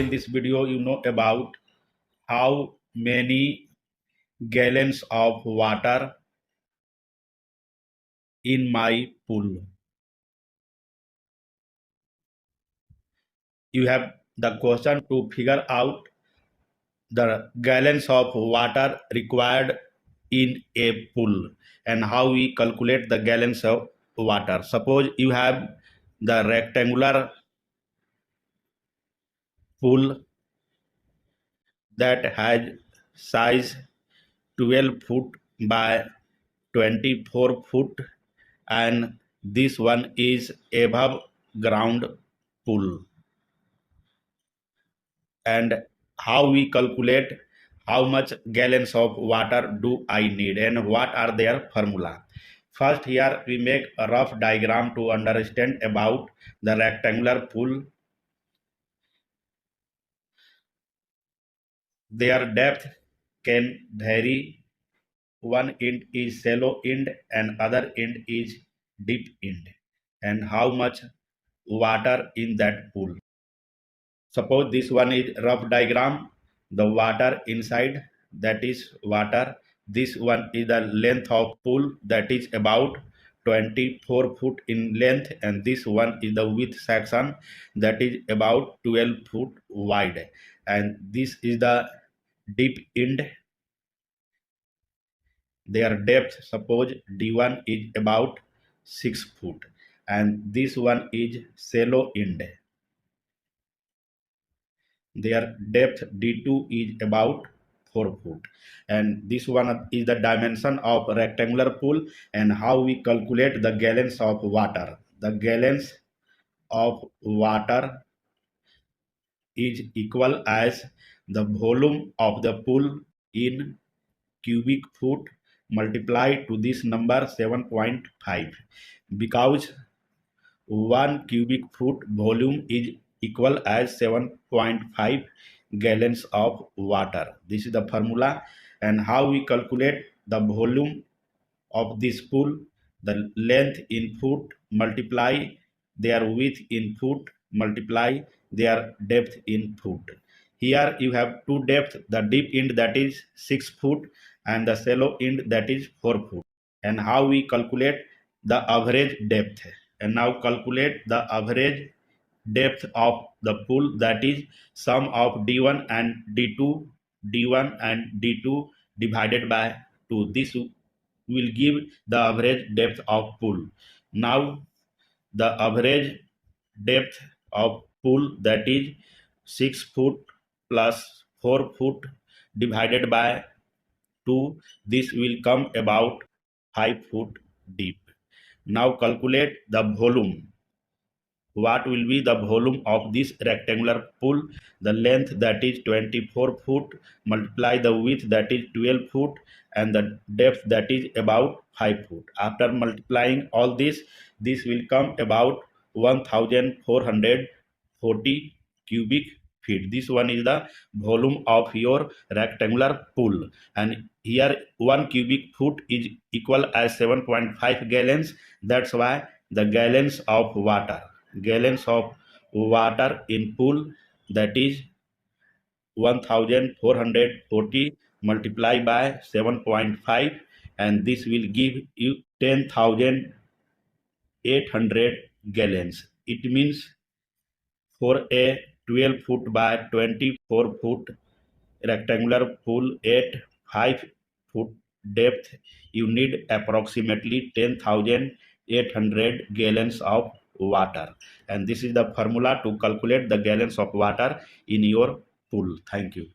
in this video you know about how many gallons of water in my pool. You have the question to figure out the gallons of water required in a pool and how we calculate the gallons of water. Suppose you have the rectangular pool that has size 12 foot by 24 foot, and this one is above ground pool. And how we calculate how much gallons of water do I need and what are their formula. First, here we make a rough diagram to understand about the rectangular pool. Their depth can vary. One end is shallow end and other end is deep end, and how much water in that pool. Suppose this one is rough diagram, the water inside, that is water. This one is the length of pool, that is about 24 foot in length, and this one is the width section, that is about 12 foot wide, and this is the deep end. Their depth, suppose d1 is about 6 foot, and this one is shallow end. Their depth d2 is about 4 foot, and this one is the dimension of rectangular pool. And how we calculate the gallons of water. The gallons of water is equal as the volume of the pool in cubic foot multiplied to this number 7.5, because 1 cubic foot volume is equal as 7.5 gallons of water. This is the formula. And how we calculate the volume of this pool. The length in foot multiply their width in foot multiply their depth in foot. Here you have two depth, the deep end that is 6 foot and the shallow end that is 4 foot. And how we calculate the average depth. And now calculate the average depth of the pool, that is sum of d1 and d2, d1 and d2 divided by 2. This will give the average depth of pool. Now the average depth of pool, that is 6 foot plus 4 foot divided by 2. This will come about 5 foot deep. Now calculate the volume. What will be the volume of this rectangular pool? The length, that is 24 foot, multiply the width, that is 12 foot, and the depth, that is about 5 foot. After multiplying all this will come about 1440 cubic feet. This one is the volume of your rectangular pool, and here 1 cubic foot is equal as 7.5 gallons. That's why the gallons of water in pool, that is 1440 multiplied by 7.5, and this will give you 10,800 gallons. It means for a 12 foot by 24 foot rectangular pool at 5 foot depth, you need approximately 10,800 gallons of water. And this is the formula to calculate the gallons of water in your pool. Thank you.